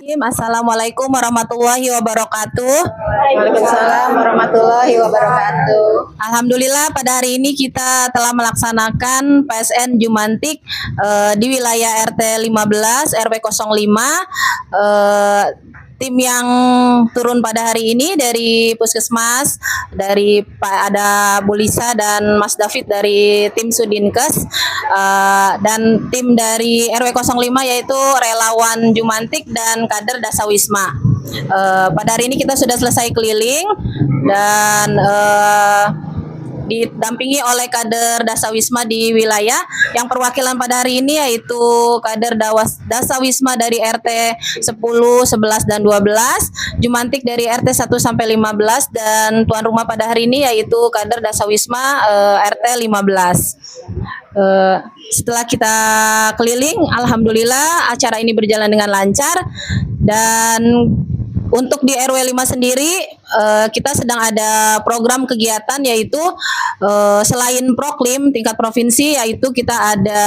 Assalamualaikum warahmatullahi wabarakatuh. Waalaikumsalam warahmatullahi wabarakatuh. Alhamdulillah pada hari ini kita telah melaksanakan PSN Jumantik di wilayah RT 15 RW 05. Tim yang turun pada hari ini dari Puskesmas, dari ada Bu Lisa dan Mas David dari tim Sudinkes, dan tim dari RW 05 yaitu relawan Jumantik dan kader Dasawisma. Pada hari ini kita sudah selesai keliling dan didampingi oleh kader Dasawisma di wilayah. Yang perwakilan pada hari ini yaitu kader Dasawisma dari RT 10, 11, dan 12, Jumantik dari RT 1 sampai 15, dan tuan rumah pada hari ini yaitu kader Dasawisma RT 15. Setelah kita keliling, alhamdulillah acara ini berjalan dengan lancar. Dan untuk di RW 5 sendiri kita sedang ada program kegiatan, yaitu selain proklim tingkat provinsi, yaitu kita ada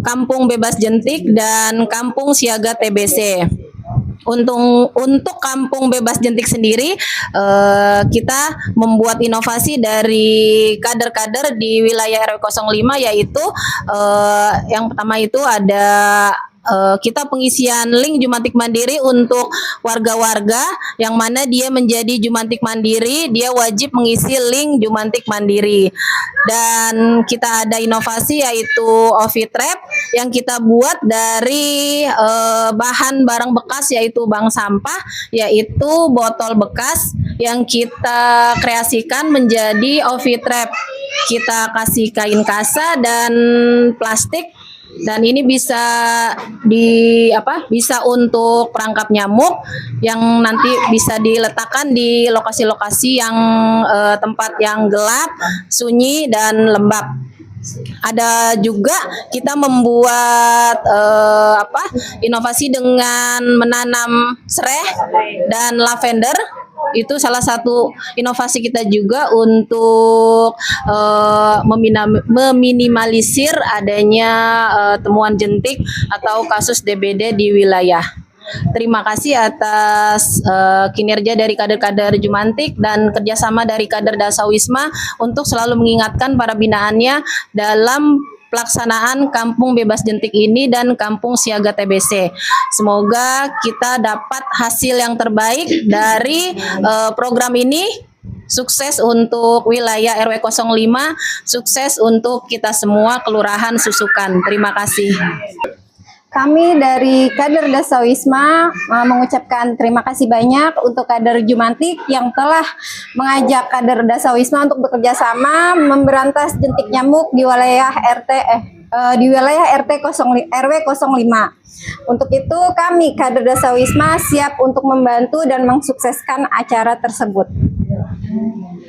kampung bebas jentik dan kampung siaga TBC. Untuk kampung bebas jentik sendiri kita membuat inovasi dari kader-kader di wilayah RW 05, yaitu yang pertama itu ada kita pengisian link Jumantik Mandiri untuk warga-warga yang mana dia menjadi Jumantik Mandiri, dia wajib mengisi link Jumantik Mandiri. Dan kita ada inovasi yaitu Ovi Trap yang kita buat dari bahan barang bekas, yaitu bank sampah, yaitu botol bekas yang kita kreasikan menjadi Ovi Trap. Kita kasih kain kasa dan plastik. Dan ini bisa bisa untuk perangkap nyamuk yang nanti bisa diletakkan di lokasi-lokasi yang tempat yang gelap, sunyi, dan lembab. Ada juga kita membuat inovasi dengan menanam serai dan lavender. Itu salah satu inovasi kita juga untuk meminimalisir adanya temuan jentik atau kasus DBD di wilayah. Terima kasih atas kinerja dari kader-kader Jumantik dan kerjasama dari kader Dasawisma untuk selalu mengingatkan para binaannya dalam pelaksanaan kampung bebas jentik ini dan kampung siaga TBC. Semoga kita dapat hasil yang terbaik dari program ini. Sukses untuk wilayah RW 05, sukses untuk kita semua Kelurahan Susukan. Terima kasih. Kami dari kader Dasawisma mengucapkan terima kasih banyak untuk kader Jumantik yang telah mengajak kader Dasawisma untuk bekerja sama memberantas jentik nyamuk di wilayah RT 0, RW 05. Untuk itu kami kader Dasawisma siap untuk membantu dan mensukseskan acara tersebut.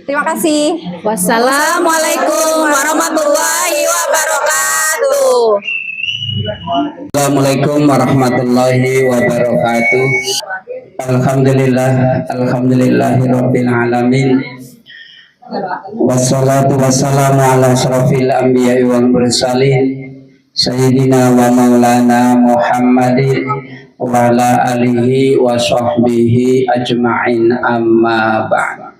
Terima kasih. Wassalamualaikum warahmatullahi wabarakatuh. Assalamualaikum warahmatullahi wabarakatuh. Alhamdulillahirabbil alamin. Wassalatu wassalamu ala asyrafil anbiya'i wal mursalin sayyidina wa maulana Muhammadin wa ala alihi wa sahbihi ajma'in, amma ba'd.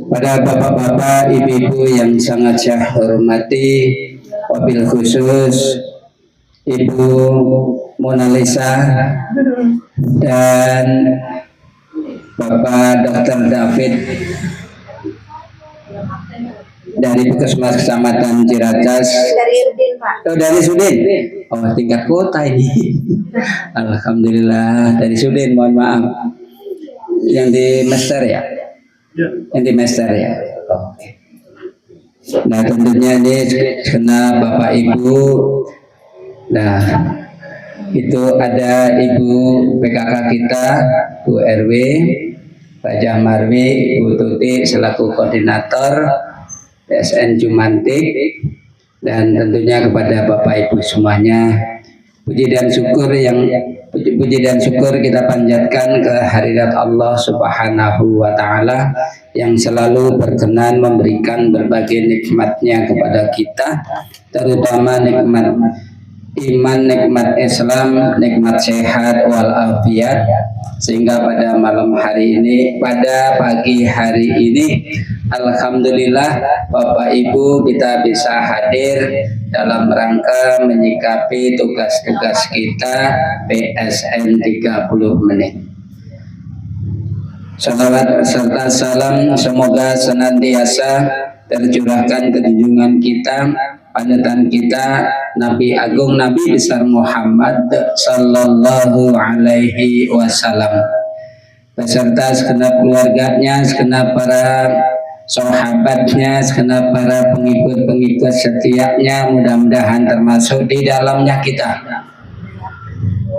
Pada bapak-bapak, ibu-ibu yang sangat saya hormati, wabil khusus Ibu Mona Lisa dan Bapak Dr. David dari Puskesmas Kecamatan Ciracas. Dari Sudin. Oh, tingkat kota ini. Alhamdulillah, dari Sudin, mohon maaf. Yang di Master ya? Yang di Master ya? Oke. Nah, tentunya ini kena Bapak Ibu. Nah, itu ada Ibu PKK kita, Bu RW, Raja Marwi, Ibu Tuti selaku koordinator PSN Jumantik, dan tentunya kepada Bapak Ibu semuanya, puji dan syukur kita panjatkan ke hadirat Allah Subhanahu wa Ta'ala yang selalu berkenan memberikan berbagai nikmatnya kepada kita, terutama nikmat iman, nikmat Islam, nikmat sehat walafiat, sehingga pada malam hari ini, pada pagi hari ini, alhamdulillah Bapak Ibu kita bisa hadir dalam rangka menyikapi tugas-tugas kita PSN 30 menit. Salawat serta salam semoga senantiasa tercurahkan ke junjungan kita, panutan kita, Nabi Agung Nabi besar Muhammad sallallahu alaihi wasallam, beserta segenap keluarganya, segenap para sahabatnya, segenap para pengikut-pengikut setiapnya, mudah-mudahan termasuk di dalamnya kita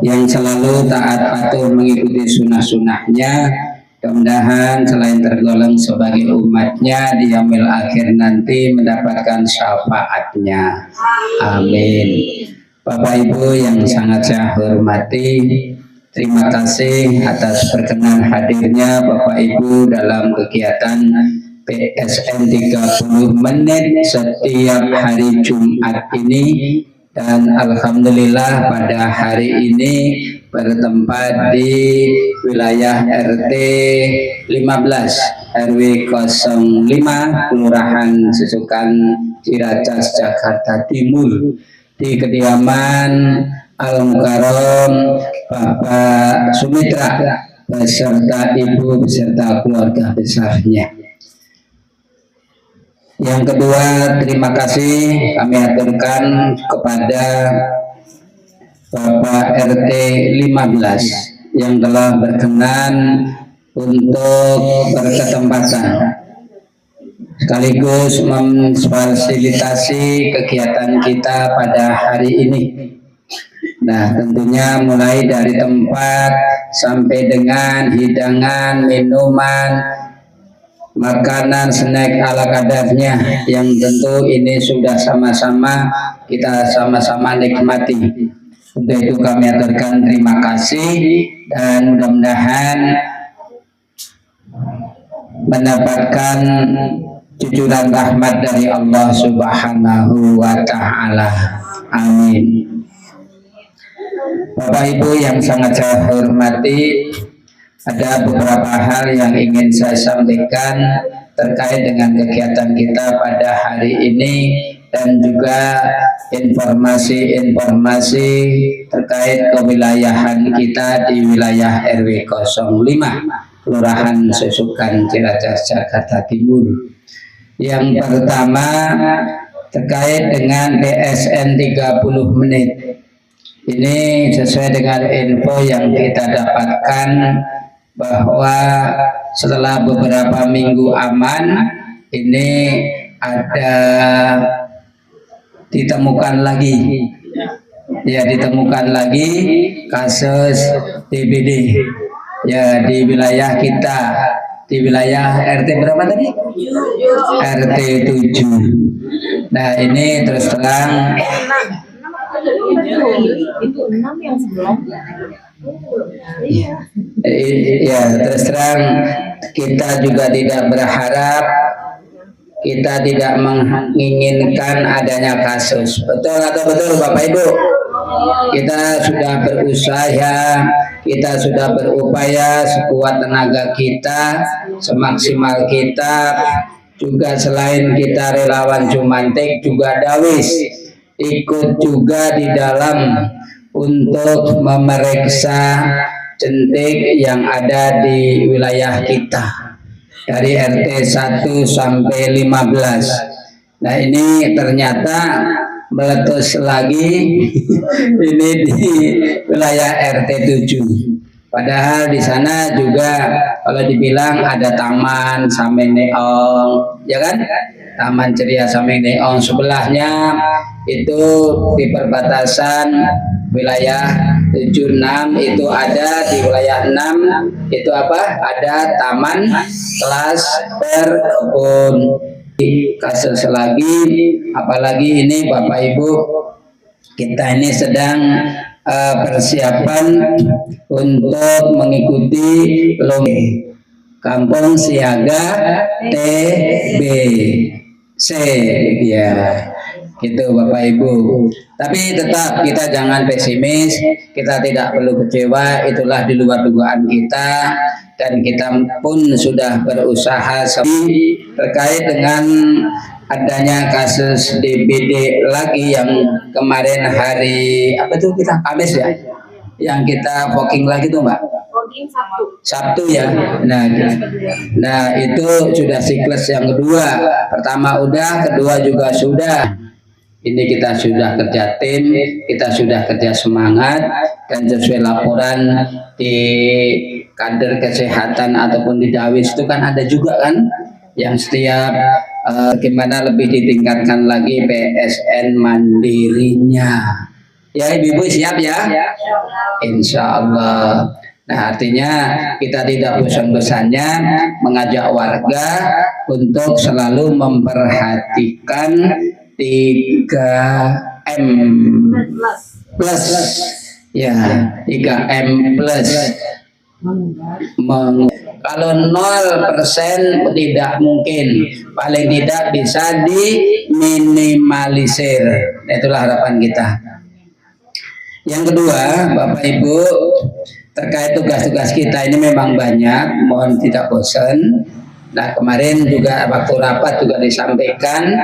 yang selalu taat patuh mengikuti sunnah-sunnahnya. Mudah-mudahan selain tergolong sebagai umatnya, di yaumil akhir nanti mendapatkan syafaatnya. Amin. Bapak Ibu yang sangat saya hormati, terima kasih atas perkenan hadirnya Bapak Ibu dalam kegiatan PSN 30 menit setiap hari Jumat ini. Dan alhamdulillah pada hari ini bertempat di wilayah RT 15 RW 05 Kelurahan Susukan Ciracas Jakarta Timur, di kediaman Al-Mukarram Bapak Sumitra beserta Ibu beserta keluarga besarnya. Yang kedua, terima kasih kami aturkan kepada Bapak RT 15 yang telah berkenan untuk berkesempatan sekaligus memfasilitasi kegiatan kita pada hari ini. Nah, tentunya mulai dari tempat sampai dengan hidangan, minuman, makanan, snack ala kadarnya, yang tentu ini sudah kita sama-sama nikmati. Untuk itu kami aturkan terima kasih dan mudah-mudahan mendapatkan cucuran rahmat dari Allah Subhanahu wa Ta'ala. Amin. Bapak Ibu yang sangat saya hormati, ada beberapa hal yang ingin saya sampaikan terkait dengan kegiatan kita pada hari ini, dan juga informasi-informasi terkait kewilayahan kita di wilayah RW 05 Kelurahan Susukan Ciracas Jakarta Timur. Yang pertama terkait dengan PSN 30 menit. Ini sesuai dengan info yang kita dapatkan bahwa setelah beberapa minggu aman, ini ada ditemukan lagi kasus DBD ya di wilayah kita, di wilayah RT berapa tadi? RT 7. Nah, ini terus terang ya, terus terang kita juga tidak berharap, kita tidak menginginkan adanya kasus. Betul atau betul Bapak Ibu? Kita sudah berusaha, kita sudah berupaya sekuat tenaga kita, semaksimal kita. Juga selain kita relawan Jumantik, juga Dawis ikut juga di dalam untuk memeriksa jentik yang ada di wilayah kita dari RT 1 sampai 15. Nah, ini ternyata meletus lagi ini di wilayah RT 7. Padahal di sana juga kalau dibilang ada Taman Sameng Neong, ya kan? Taman Ceria Sameng Neong sebelahnya itu di perbatasan wilayah 76 itu ada di wilayah 6 itu apa? Ada Taman Kelas Berkebun. Kasus lagi, apalagi ini Bapak Ibu, kita ini sedang persiapan untuk mengikuti lomba Kampung Siaga TBC ya. Gitu Bapak Ibu. Tapi tetap kita jangan pesimis, kita tidak perlu kecewa, itulah di luar dugaan kita, dan kita pun sudah berusaha terkait dengan adanya kasus DBD lagi yang kemarin hari apa tuh kita Kamis ya, yang kita voting lagi tuh Mbak. Sabtu ya. Nah itu sudah siklus yang kedua. Pertama udah, kedua juga sudah. Ini kita sudah kerja tim, kita sudah kerja semangat, dan sesuai laporan di kader kesehatan ataupun di Dawis itu kan ada juga kan yang setiap gimana lebih ditingkatkan lagi PSN mandirinya. Ya Ibu siap ya? Insya Allah. Nah artinya kita tidak bosan-bosannya mengajak warga untuk selalu memperhatikan 3M plus ya 3M plus. Kalau 0% tidak mungkin, paling tidak bisa diminimalisir. Itulah harapan kita. Yang kedua Bapak Ibu, terkait tugas-tugas kita ini memang banyak, mohon tidak bosan. Nah kemarin juga waktu rapat juga disampaikan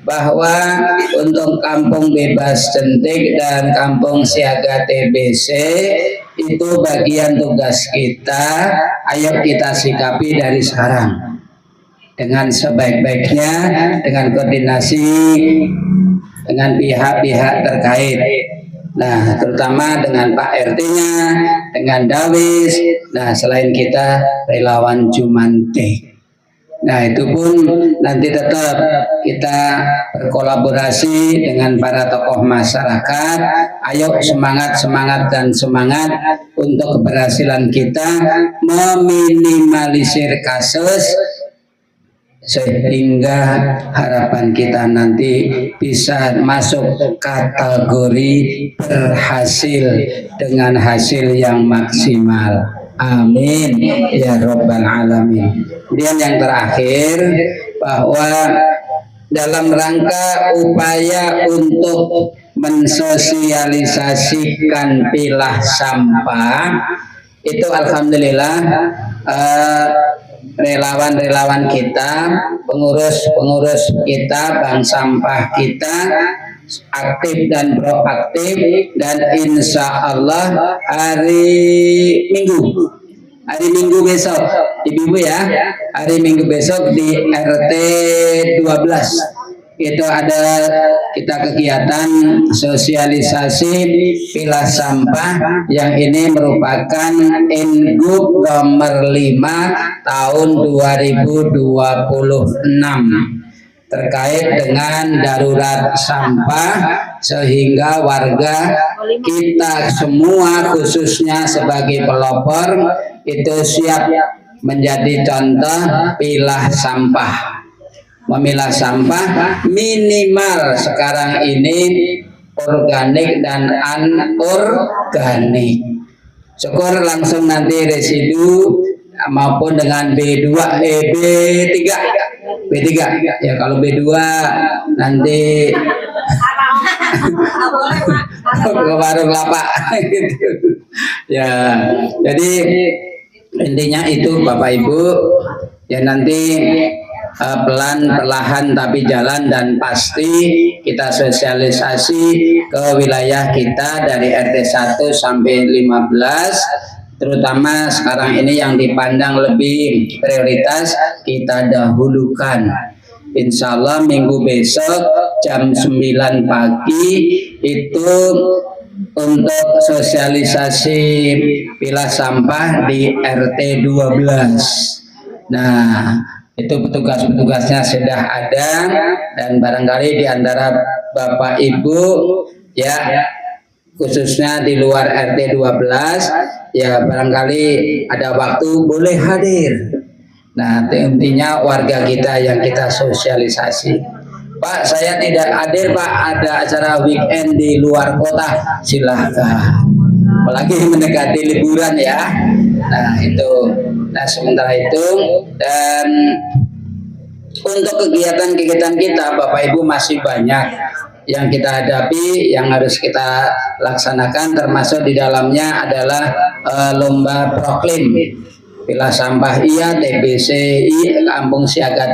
bahwa untuk kampung bebas jentik dan kampung siaga TBC itu bagian tugas kita, ayo kita sikapi dari sekarang dengan sebaik-baiknya, dengan koordinasi dengan pihak-pihak terkait. Nah, terutama dengan Pak RT-nya, dengan Dawis. Nah, selain kita relawan Jumantik. Nah, itu pun nanti tetap kita berkolaborasi dengan para tokoh masyarakat. Ayo semangat dan semangat untuk keberhasilan kita meminimalisir kasus, sehingga harapan kita nanti bisa masuk kategori berhasil dengan hasil yang maksimal. Amin ya Rabbal Alamin. Kemudian yang terakhir, bahwa dalam rangka upaya untuk mensosialisasikan pilah sampah itu alhamdulillah relawan-relawan kita, pengurus-pengurus kita, bank sampah kita aktif dan proaktif, dan insya Allah hari Minggu besok Ibu ya, hari Minggu besok di RT 12 itu ada kita kegiatan sosialisasi pilah sampah yang ini merupakan Ingup nomor 5 tahun 2026 terkait dengan darurat sampah, sehingga warga kita semua khususnya sebagai pelopor itu siap menjadi contoh pilah sampah. Memilah sampah minimal sekarang ini organik dan anorganik. Syukur langsung nanti residu maupun dengan B3 ya, kalau B2 nanti ke warung lapak gitu. Ya, jadi intinya itu Bapak Ibu ya, nanti perlahan tapi jalan, dan pasti kita sosialisasi ke wilayah kita dari RT 1 sampai 15. Terutama sekarang ini yang dipandang lebih prioritas kita dahulukan. Insya Allah minggu besok jam 9 pagi itu untuk sosialisasi pilah sampah di RT 12. Nah, itu petugas-petugasnya sudah ada, dan barangkali di antara Bapak Ibu ya, khususnya di luar RT 12 ya, barangkali ada waktu boleh hadir. Nah, intinya warga kita yang kita sosialisasi. Pak, saya tidak hadir Pak, ada acara weekend di luar kota, silahkan. Apalagi mendekati liburan ya. Nah itu. Nah sementara itu, dan untuk kegiatan-kegiatan kita Bapak Ibu masih banyak. yang kita hadapi, yang harus kita laksanakan, termasuk di dalamnya adalah lomba proklim. Pilah sampah iya, TBC kampung siaga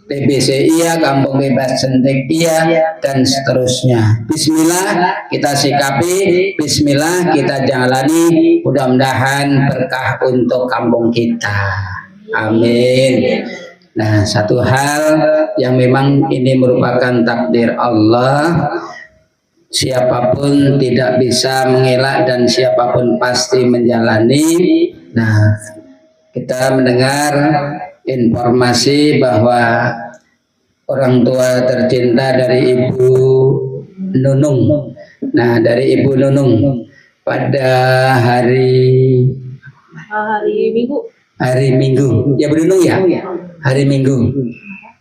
TBC iya, kampung bebas jentik iya, dan seterusnya. Bismillah kita sikapi, bismillah kita jalani, mudah-mudahan berkah untuk kampung kita. Amin. Nah, satu hal yang memang ini merupakan takdir Allah, siapapun tidak bisa mengelak dan siapapun pasti menjalani. Nah, kita mendengar informasi bahwa orang tua tercinta dari Ibu Nunung. Nah, dari Ibu Nunung pada hari Minggu. Ya, Bu Nunung ya? Hari Minggu.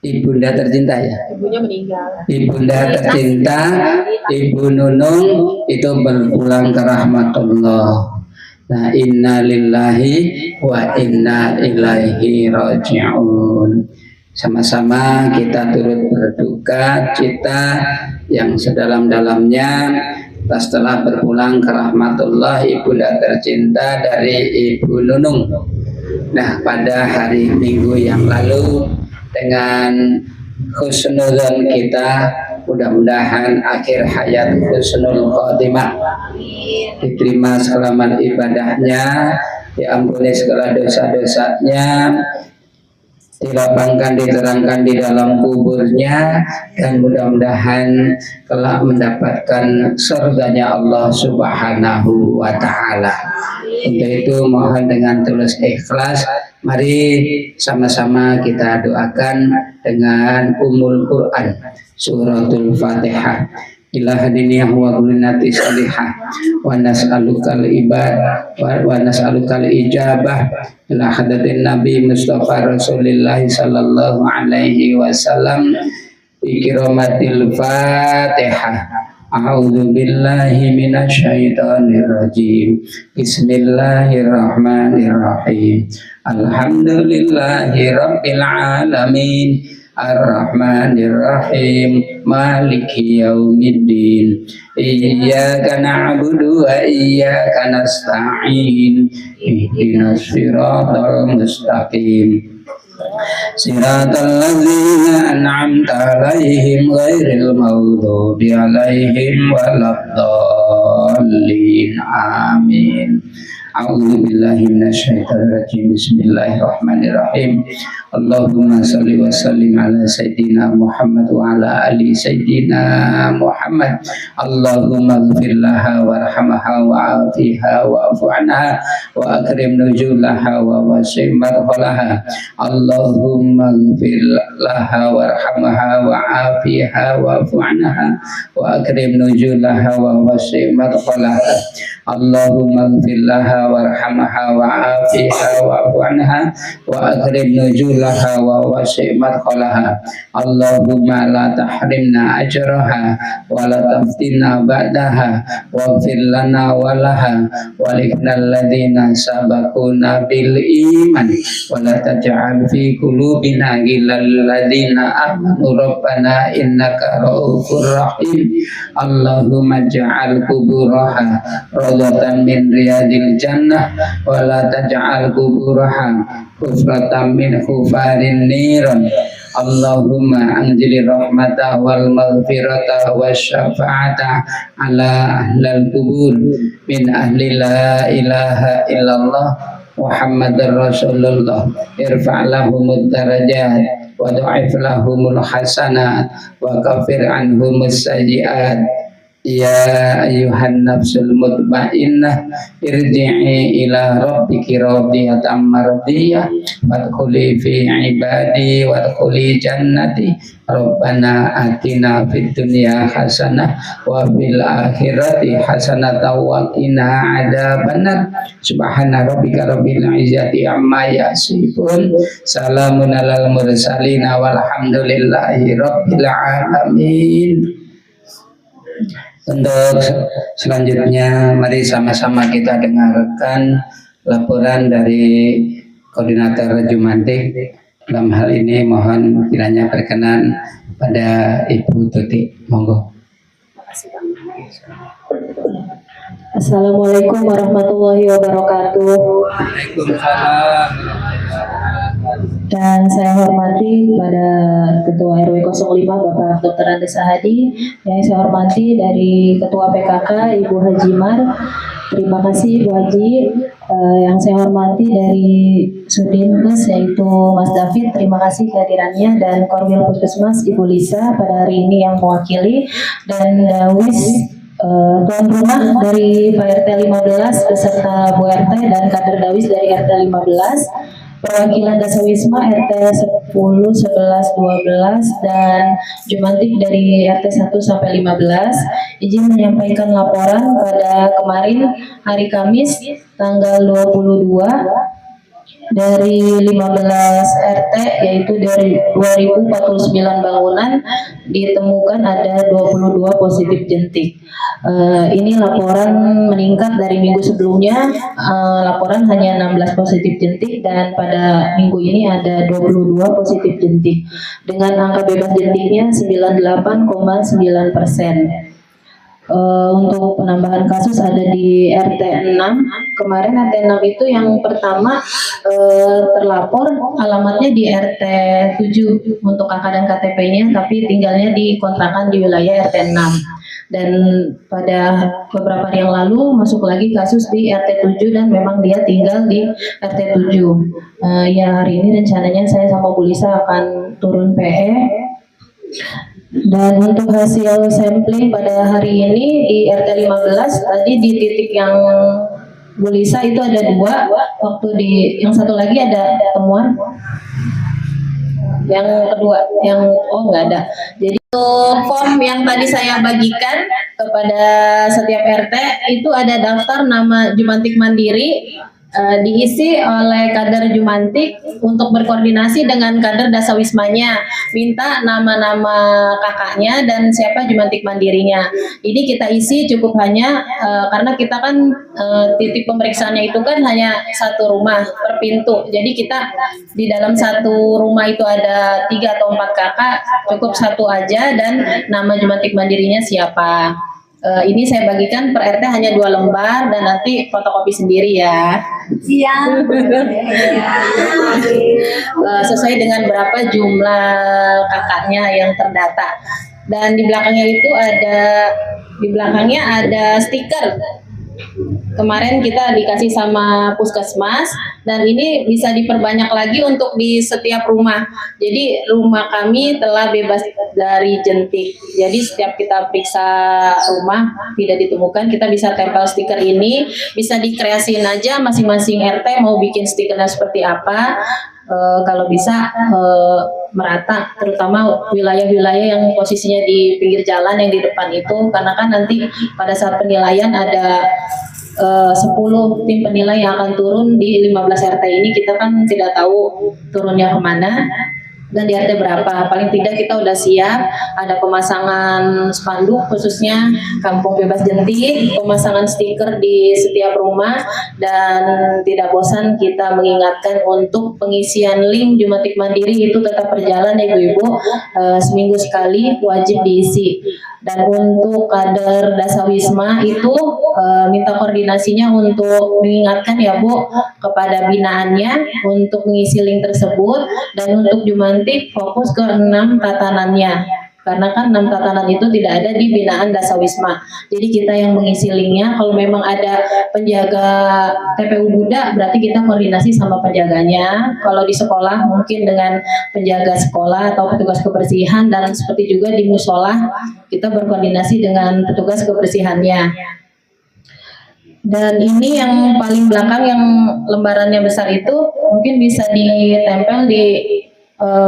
Ibunda tercinta ya. Ibunya meninggal. Ibunda tercinta Ibu Nunung itu berpulang ke rahmatullah. Nah, inna lillahi wa inna ilaihi raji'un. Sama-sama kita turut berduka cita yang sedalam-dalamnya setelah berpulang ke rahmatullah ibunda tercinta dari Ibu Nunung. Nah, pada hari Minggu yang lalu dengan husnudzon kita, mudah-mudahan akhir hayat husnul khotimah, diterima selamat ibadahnya, diampuni segala dosa-dosanya, dilapangkan, diterangkan di dalam kuburnya, dan mudah-mudahan kelak mendapatkan surganya Allah Subhanahu wa Ta'ala. Untuk itu mohon dengan tulus ikhlas, mari sama-sama kita doakan dengan Ummul Quran, Suratul Fatihah. Ilaha diniyah wa gulinati salihah wa nas'alukal ibadah wa nas'alukal ijabah ila hadatin Nabi Mustafa Rasulillah sallallahu alaihi wasallam ikromatil Fatihah. A'udzu billahi minasyaitonir rajim. Bismillahirrahmanirrahim. Alhamdulillahi rabbil alamin. Ar-Rahmanir Rahim, Maliki Yaumiddin. Iyyaka na'budu wa iyyaka nasta'in. Ihdinas siratal mustaqim. Siratal ladzina an'amta 'alaihim ghairil maghdubi 'alaihim waladdallin. Amin. A'udzu billahi minasyaitonir rajim. Bismillahirrahmanirrahim. Allahumma shalli wa sallim ala sayyidina Muhammad wa ala ali sayyidina Muhammad. Allahumma ighfir laha warhamha wa'afiha wa'fu anha wa akrim nuzulaha wa wasi' madkhalaha. Allahumma ighfir laha warhamha wa'afiha wa'fu anha wa akrim nuzulaha wa wasi' madkhalaha. Allahumma ighfir laha warhamha wa'afiha wa'fu anha wa akrim nuzulaha wa wasi' madkhalaha. Allahumma la tahrimna ajraha wa la taftinna ba'daha waghfir lana wa laha wa linnal ladzina sabaquna bil iman wa la taj'al fi qulubina ghillal ladzina amanu rabbana innaka ra'ufur rahim. Allahumma ja'al kuburaha rawdatan min riyadil jannah wa la taj'al kuburaha kufratan min kufarin niran. Allahumma anzil rahmatah wal maghfirata wasyafa'ata ala ahlal kubur min ahli la ilaha illallah Muhammadar Rasulullah. Irfa' lahumud darajat wa du'if lahumul hasanat wa kafir anhumus sayyi'at. Ya ayuhan nafsul mutmainnah irji'i ila rabbiki radiyatan mardiyah wadkhuli fi ibadi wadkhuli jannati. Rabbana atina fid dunya hasanah wa fil akhirati hasanah wa qina adzabannar. Subhana rabbika rabbil izzati amma yasifun. Salamun alal mursalin walhamdulillahi rabbil alamin. Untuk selanjutnya mari sama-sama kita dengarkan laporan dari koordinator Jumantik. Dalam hal ini mohon kiranya berkenan pada Ibu Tuti, monggo. kasih Bang. Assalamualaikum warahmatullahi wabarakatuh. Waalaikumsalam. Dan saya hormati pada Ketua RW 05 Bapak Dr. Andes Sahadi, yang saya hormati dari Ketua PKK Ibu Hajimar. Terima kasih Ibu Haji. Yang saya hormati dari Sudinkes yaitu Mas David, terima kasih kehadirannya, dan Korwil Puskesmas Ibu Lisa pada hari ini yang mewakili, dan Dawis tuan rumah dari Pak RT 15 beserta Bu RT dan kader Dawis dari RT 15, perwakilan Dasawisma RT 10, 11, 12 dan Jumantik dari RT 1 sampai 15. Izin menyampaikan laporan pada kemarin hari Kamis tanggal 22 dari 15 RT, yaitu dari 2049 bangunan ditemukan ada 22 positif jentik. Ini laporan meningkat dari minggu sebelumnya. Laporan hanya 16 positif jentik, dan pada minggu ini ada 22 positif jentik dengan angka bebas jentiknya 98,9%. Untuk penambahan kasus ada di RT 6. Kemarin RT 6 itu yang pertama terlapor alamatnya di RT 7 untuk kakak dan KTP-nya, tapi tinggalnya di kontrakan di wilayah RT 6. Dan pada beberapa hari yang lalu masuk lagi kasus di RT 7 dan memang dia tinggal di RT 7. Ya, hari ini rencananya saya sama Bu Lisa akan turun PE. Dan untuk hasil sampling pada hari ini di RT 15, tadi di titik yang Bu Lisa itu ada 2, waktu di yang satu lagi ada temuan. Yang kedua, nggak ada. Jadi Form yang tadi saya bagikan kepada setiap RT itu ada daftar nama Jumantik Mandiri, diisi oleh kader Jumantik untuk berkoordinasi dengan kader Dasawismanya, minta nama-nama kakaknya dan siapa Jumantik Mandirinya. Ini kita isi cukup hanya karena kita kan titik pemeriksaannya itu kan hanya satu rumah per pintu. Jadi kita di dalam satu rumah itu ada 3 atau 4 kakak, cukup satu aja dan nama Jumantik Mandirinya siapa. Ini saya bagikan per RT hanya 2 lembar dan nanti fotokopi sendiri ya. Siap. Sesuai dengan berapa jumlah kakaknya yang terdata. Dan di belakangnya ada stiker. Kemarin kita dikasih sama Puskesmas dan ini bisa diperbanyak lagi untuk di setiap rumah. Jadi rumah kami telah bebas dari jentik. Jadi setiap kita periksa rumah tidak ditemukan, kita bisa tempel stiker ini, bisa dikreasiin aja masing-masing RT mau bikin stikernya seperti apa. Kalau bisa merata, terutama wilayah-wilayah yang posisinya di pinggir jalan yang di depan itu, karena kan nanti pada saat penilaian ada 10 tim penilai yang akan turun di 15 RT ini. Kita kan tidak tahu turunnya kemana dan di RT berapa. Paling tidak kita udah siap, ada pemasangan spanduk khususnya Kampung Bebas Jentik, pemasangan stiker di setiap rumah, dan tidak bosan kita mengingatkan untuk pengisian link Jumantik Mandiri itu tetap berjalan ya Ibu-Ibu, seminggu sekali wajib diisi. Dan untuk kader Dasawisma itu minta koordinasinya untuk mengingatkan ya Bu kepada binaannya untuk mengisi link tersebut, dan untuk Jumantik fokus ke 6 tatanannya. Karena kan 6 tatanan itu tidak ada di binaan Dasawisma. Jadi kita yang mengisi linknya. Kalau memang ada penjaga TPU Buddha, berarti kita koordinasi sama penjaganya. Kalau di sekolah mungkin dengan penjaga sekolah atau petugas kebersihan, dan seperti juga di musola kita berkoordinasi dengan petugas kebersihannya. Dan ini yang paling belakang yang lembarannya besar itu mungkin bisa ditempel di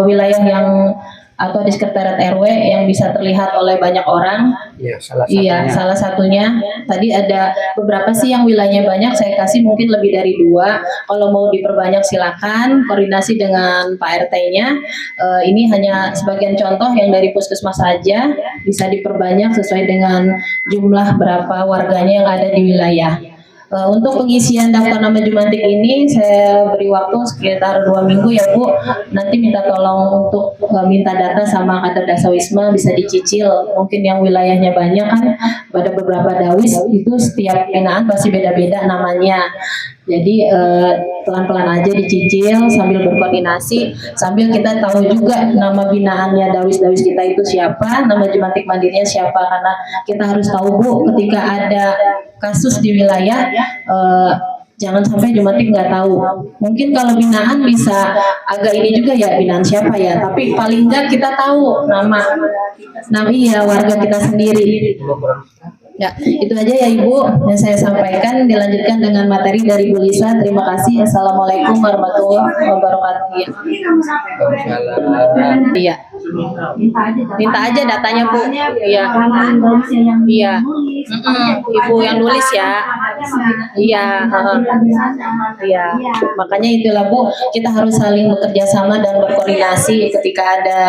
wilayah yang atau di sekretariat RW yang bisa terlihat oleh banyak orang. Iya, salah satunya. Iya, salah satunya. Tadi ada beberapa sih yang wilayahnya banyak, saya kasih mungkin lebih dari 2. Kalau mau diperbanyak silakan, koordinasi dengan Pak RT-nya. Ini hanya sebagian contoh yang dari Puskesmas saja, bisa diperbanyak sesuai dengan jumlah berapa warganya yang ada di wilayah. Untuk pengisian daftar nama Jumantik ini saya beri waktu sekitar 2 minggu ya Bu. Nanti minta tolong untuk minta data sama kader Dasawisma bisa dicicil. Mungkin yang wilayahnya banyak kan, pada beberapa dawis itu setiap binaan pasti beda-beda namanya. Jadi pelan-pelan aja dicicil sambil berkoordinasi, sambil kita tahu juga nama binaannya dawis-dawis kita itu siapa, nama Jumantik Mandirinya siapa, karena kita harus tahu Bu, ketika ada kasus di wilayah jangan sampai Jumantik nggak tahu. Mungkin kalau binaan bisa agak ini juga ya, binaan siapa ya, tapi paling nggak kita tahu nama iya warga kita sendiri. Ya, itu aja ya Ibu yang saya sampaikan. Dilanjutkan dengan materi dari Bu Lisa. Terima kasih. Assalamualaikum warahmatullahi wabarakatuh. Iya. Minta aja datanya Bu. Iya. Iya. Ibu yang nulis ya. Iya. Iya. Makanya itulah Bu, kita harus saling bekerja sama dan berkoordinasi ketika ada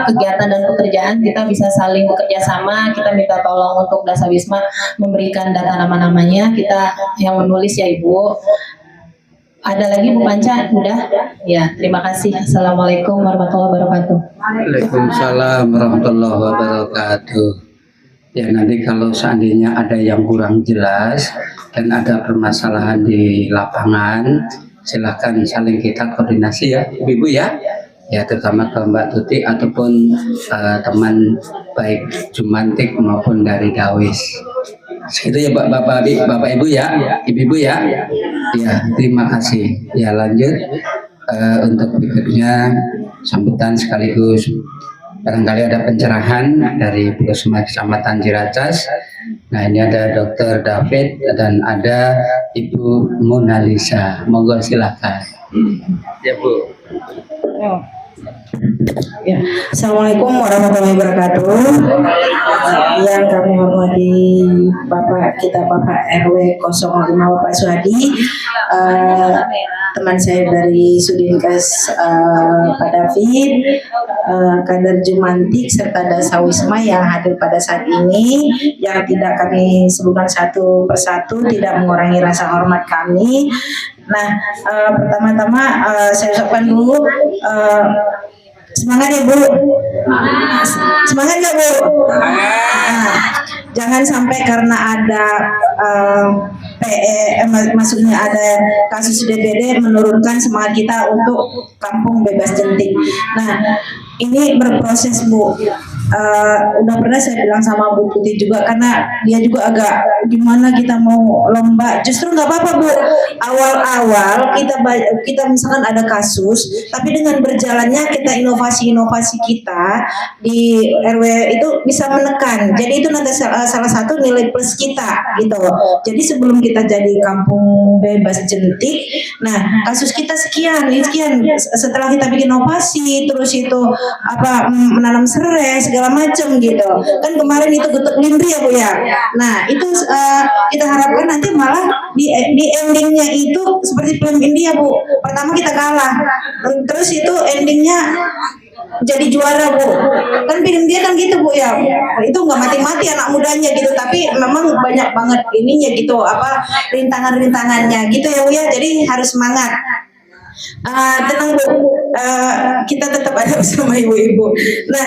kegiatan dan pekerjaan. Kita bisa saling bekerja sama. Kita minta tolong untuk Dasawisma memberikan data nama-namanya, kita yang menulis ya Ibu. Ada lagi Bu Panca? Udah? Ya, terima kasih. Assalamualaikum warahmatullahi wabarakatuh. Waalaikumsalam warahmatullahi wabarakatuh. Ya, nanti kalau seandainya ada yang kurang jelas dan ada permasalahan di lapangan, silakan saling kita koordinasi ya Ibu ya. Ya, terutama ke Mbak Tuti ataupun teman baik Jumantik maupun dari Dawis. Segitu ya Bapak Ibu ya, Ibu-ibu ya. Ya, terima kasih. Ya, lanjut untuk berikutnya sambutan sekaligus barangkali ada pencerahan dari Puskesmas Kecamatan Ciracas. Nah, ini ada Dr. David dan ada Ibu Mona Lisa. Monggo silakan. Ya Bu. Ya. Assalamualaikum warahmatullahi wabarakatuh. Yang kami hormati Bapak RW 05 Bapak Suhadi, teman saya dari Sudinkes Pak David, kader Jumantik serta Dasawisma yang hadir pada saat ini, yang tidak kami sebutkan satu persatu, tidak mengurangi rasa hormat kami. Nah, pertama-tama saya ucapkan dulu semangat ya Bu. Semangat ya Bu. Nah, jangan sampai karena ada maksudnya ada kasus DBD menurunkan semangat kita untuk kampung bebas jentik. Nah, ini berproses Bu. Udah pernah saya bilang sama Bu Putih juga, karena dia juga agak gimana kita mau lomba. Justru nggak apa-apa Bu, awal-awal kita misalkan ada kasus, tapi dengan berjalannya kita inovasi kita di RW itu bisa menekan. Jadi itu nanti salah satu nilai plus kita gitu. Jadi sebelum kita jadi kampung bebas jentik, nah kasus kita sekian, setelah kita bikin inovasi, terus itu menanam serai segala macam gitu. Kan kemarin itu getuk lindri ya Bu ya. Nah itu kita harapkan nanti malah di endingnya itu seperti film India Bu. Pertama kita kalah, terus itu endingnya jadi juara Bu. Kan film dia kan gitu Bu ya. Itu nggak mati-mati anak mudanya gitu, tapi memang banyak banget ininya gitu, rintangan-rintangannya gitu ya Bu ya. Jadi harus semangat. Tenang Bu, kita tetap ada bersama ibu-ibu. Nah,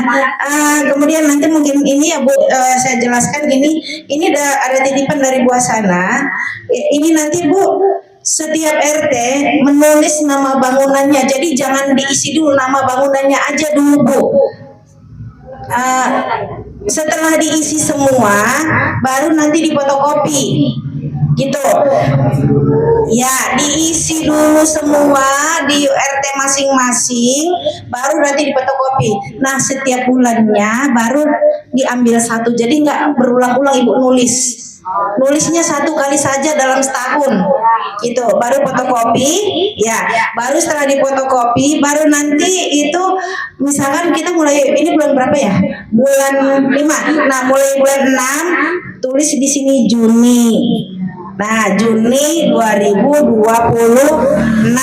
kemudian nanti mungkin ini ya Bu, saya jelaskan ini ada titipan dari Bu Asana. Ini nanti Bu, setiap RT menulis nama bangunannya, jadi jangan diisi dulu nama bangunannya aja dulu Bu. Setelah diisi semua, baru nanti difotokopi. Gitu ya, diisi dulu semua di RT masing-masing, baru nanti difotokopi. Nah setiap bulannya baru diambil satu, jadi nggak berulang-ulang Ibu nulisnya satu kali saja dalam setahun gitu, baru fotokopi ya. Baru setelah difotokopi, baru nanti itu misalkan kita mulai, ini bulan berapa ya, bulan 5. Nah mulai bulan 6 tulis di sini Juni, Nah, Juni 2026.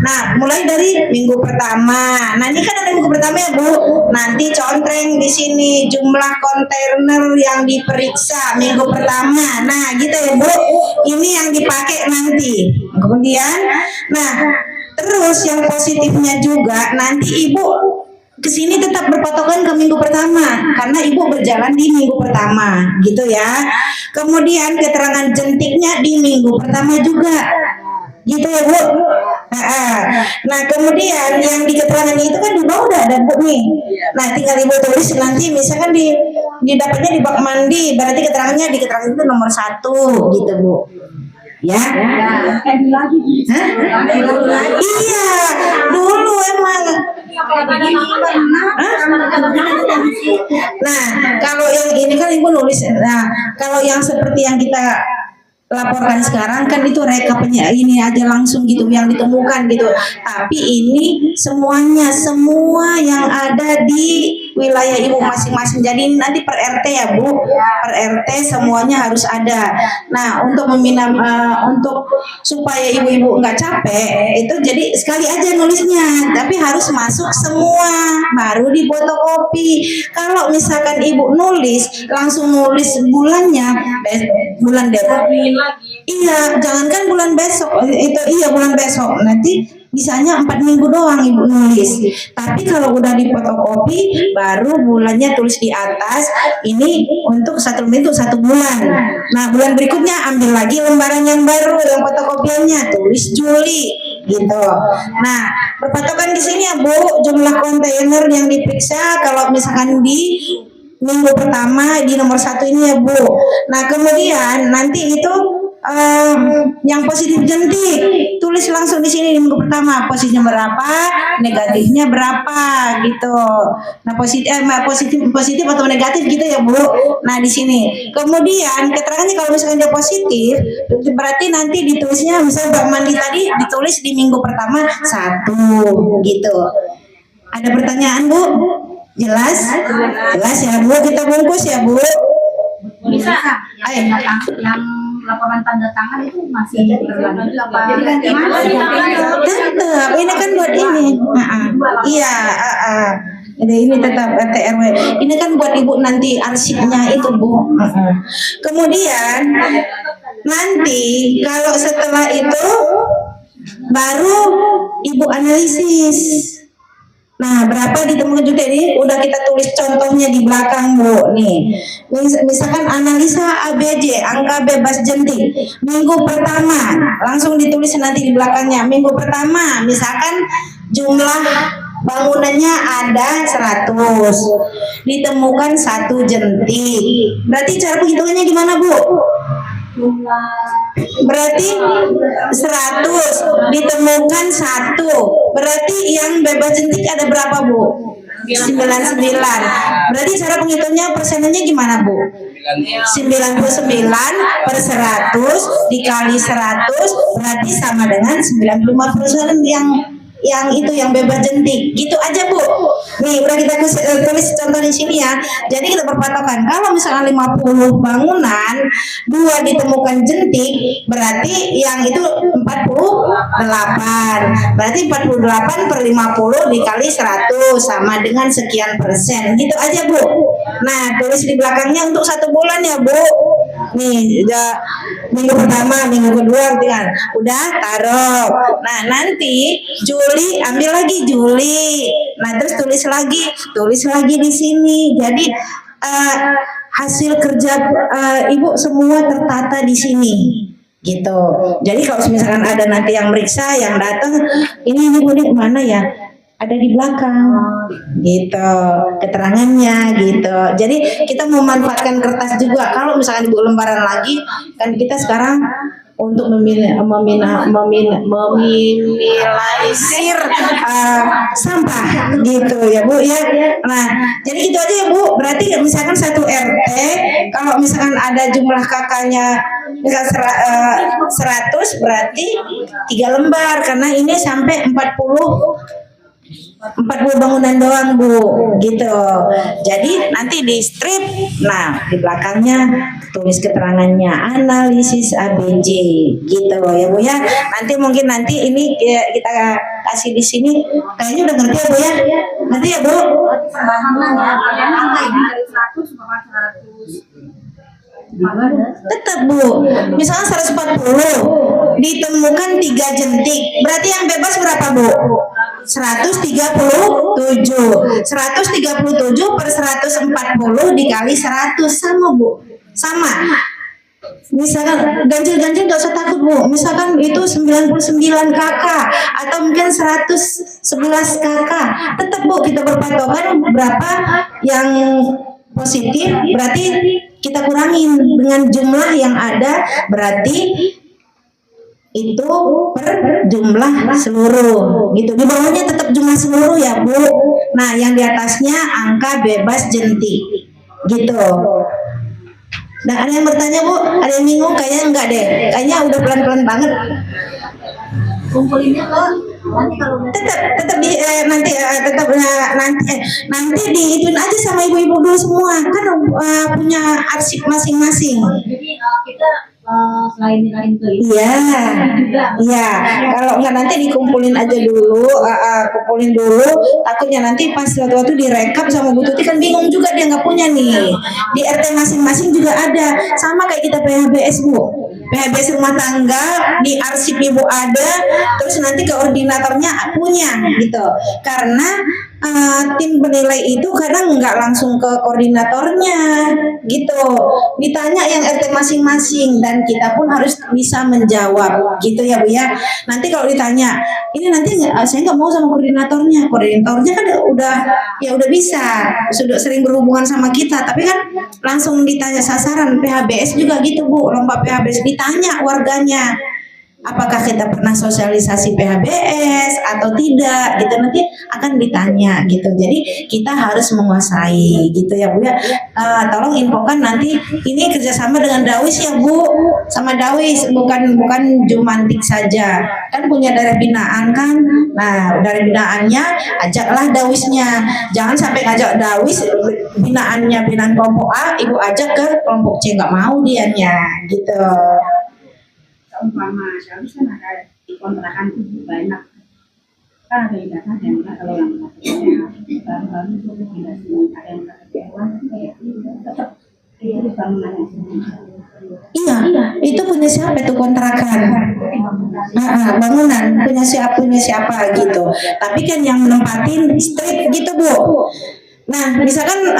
Nah, mulai dari minggu pertama. Nah, ini kan ada minggu pertama ya, Bu. Nanti contreng di sini jumlah kontainer yang diperiksa minggu pertama. Nah, gitu ya, Bu. Ini yang dipakai nanti. Kemudian, nah, terus yang positifnya juga nanti Ibu kesini tetap berpatokan ke minggu pertama karena Ibu berjalan di minggu pertama, gitu ya. Kemudian keterangan jentiknya di minggu pertama juga, gitu ya, Bu. Nah, kemudian yang di keterangan itu kan di bawah udah ada, Bu, nih. Nah, tinggal Ibu tulis nanti misalkan didapatnya di bak mandi, berarti keterangannya di keterangan itu nomor 1, gitu, Bu. Ya. Hah? Iya, dulu emang. Nah, kalau yang ini kan Ibu nulis. Nah, kalau yang seperti yang kita laporkan sekarang kan itu rekapnya ini aja langsung gitu yang ditemukan gitu. Tapi ini semuanya, semua yang ada di wilayah Ibu masing-masing. Jadi nanti per RT ya, Bu, per RT semuanya harus ada. Nah, untuk untuk supaya ibu-ibu nggak capek itu jadi sekali aja nulisnya, tapi harus masuk semua baru difotokopi. Kalau misalkan Ibu nulis langsung nulis bulannya, bulan Depok. Iya, jangankan bulan besok, itu iya bulan besok, nanti bisanya 4 minggu doang Ibu nulis. Tapi kalau udah difotokopi baru bulannya tulis di atas. Ini untuk 1 minggu 1 bulan. Nah, bulan berikutnya ambil lagi lembaran yang baru yang fotokopiannya tulis Juli, gitu. Nah, berpatokan di sini ya, Bu, jumlah kontainer yang diperiksa kalau misalkan di minggu pertama di nomor 1 ini ya, Bu. Nah, kemudian nanti itu yang positif jentik tulis langsung di sini di minggu pertama, posisinya berapa, negatifnya berapa, gitu. Nah, positif atau negatif gitu ya, Bu. Nah, di sini kemudian keterangannya kalau misalkan dia positif berarti nanti ditulisnya misalnya bak mandi tadi ditulis di minggu pertama 1, gitu. Ada pertanyaan, Bu? Jelas? Jelas ya, Bu. Kita bungkus ya, Bu. Bisa. Ayo. Yang laporan tanda tangan itu masih berlanjut apa? Tetap. Ini kan buat ini. Iya. Jadi ini tetap RT RW. Ini kan buat Ibu nanti arsipnya itu, Bu. Kemudian nanti kalau setelah itu baru Ibu analisis. Nah, berapa ditemukan juga ini udah kita tulis contohnya di belakang, Bu. Nih, misalkan analisa ABJ, angka bebas jentik, minggu pertama, langsung ditulis nanti di belakangnya. Minggu pertama, misalkan jumlah bangunannya ada 100, ditemukan 1 jentik. Berarti cara penghitungannya gimana, Bu? Berarti 100 ditemukan 1, berarti yang bebas jentik ada berapa, Bu? 99. Berarti cara penghitungnya persennya gimana, Bu? 99 per 100 dikali 100 berarti sama dengan 95% yang itu yang bebas jentik, gitu aja, Bu. Nih udah kita tulis contoh di sini ya. Jadi kita berpatokan kalau misalkan 50 bangunan 2 ditemukan jentik berarti yang itu 48. Berarti 48 per 50 dikali 100 sama dengan sekian persen, gitu aja, Bu. Nah, tulis di belakangnya untuk 1 bulan ya, Bu. Nih udah minggu pertama, minggu kedua tinggal udah taruh. Nah, nanti Juli ambil lagi Juli. Nah, terus tulis lagi di sini. Jadi hasil kerja Ibu semua tertata di sini, gitu. Jadi kalau misalkan ada nanti yang meriksa, yang datang, ini Ibu nih mana ya? Ada di belakang, gitu, keterangannya, gitu. Jadi kita memanfaatkan kertas juga. Kalau misalkan Ibu lembaran lagi, kan kita sekarang untuk meminimalisir sampah, gitu ya, Bu ya. Nah, jadi itu aja ya, Bu. Berarti misalkan 1 RT kalau misalkan ada jumlah kakaknya misal 100 berarti 3 lembar karena ini sampai 40 40 bangunan doang Bu, gitu. Jadi nanti di strip, nah di belakangnya tulis keterangannya analisis ABC, gitu ya Bu ya. Nanti ini kita kasih di sini. Kayaknya udah ngerti ya Bu ya? Ngerti ya Bu? Tetap Bu, misalnya 140 ditemukan 3 jentik, berarti yang bebas berapa Bu? 137 per 140 dikali 100 sama Bu, sama. Misalkan ganjil-ganjil gak usah takut Bu, misalkan itu 99 kakak atau mungkin 111 kakak, tetap Bu kita berpatokan berapa yang positif, berarti kita kurangin dengan jumlah yang ada, berarti itu per jumlah seluruh gitu. Di bawahnya tetap jumlah seluruh ya Bu. Nah yang di atasnya angka bebas jentik gitu. Nah ada yang bertanya Bu, ada yang bingung? Kayaknya enggak deh, kayaknya udah pelan-pelan banget. Kumpulinnya kan nanti kalau Tetap di nanti diiduin aja sama ibu-ibu dulu semua kan punya arsip masing-masing. jadi kita selain nilai itu Iya, iya. Kalau nggak nanti dikumpulin aja dulu, kumpulin dulu. Takutnya nanti pas waktu direkap sama Bu Tuti kan bingung juga, dia nggak punya nih. Di RT masing-masing juga ada. Sama kayak kita PHBS Bu. PHBS rumah tangga di arsip ibu ada, terus nanti koordinatornya punya gitu. Karena tim penilai itu kadang nggak langsung ke koordinatornya gitu, ditanya yang RT masing-masing dan kita pun harus bisa menjawab gitu ya Bu ya. Nanti kalau ditanya ini nanti saya nggak mau sama koordinatornya kan udah bisa, sudah sering berhubungan sama kita, tapi kan langsung ditanya sasaran. PHBS juga gitu Bu, lomba PHBS ditanya warganya apakah kita pernah sosialisasi PHBS atau tidak gitu, nanti akan ditanya gitu. Jadi kita harus menguasai gitu ya Bu ya. Tolong infokan nanti ini kerjasama dengan Dawis ya Bu, sama Dawis, bukan Jumantik saja, kan punya daerah binaan kan. Nah dari binaannya ajaklah Dawisnya, jangan sampai ngajak Dawis binaan kelompok A ibu ajak ke kelompok C, nggak mau dianya gitu. umpama habis kan ada kontrakan itu banyak kan, ada ijazah dan kalau yang baru-baru itu tidak ada yang kecewa kayak tetap itu bangunannya. Iya, itu punya siapa itu kontrakan? Bangunan punya siapa gitu. Tapi kan yang menempatin street gitu Bu. Nah, misalkan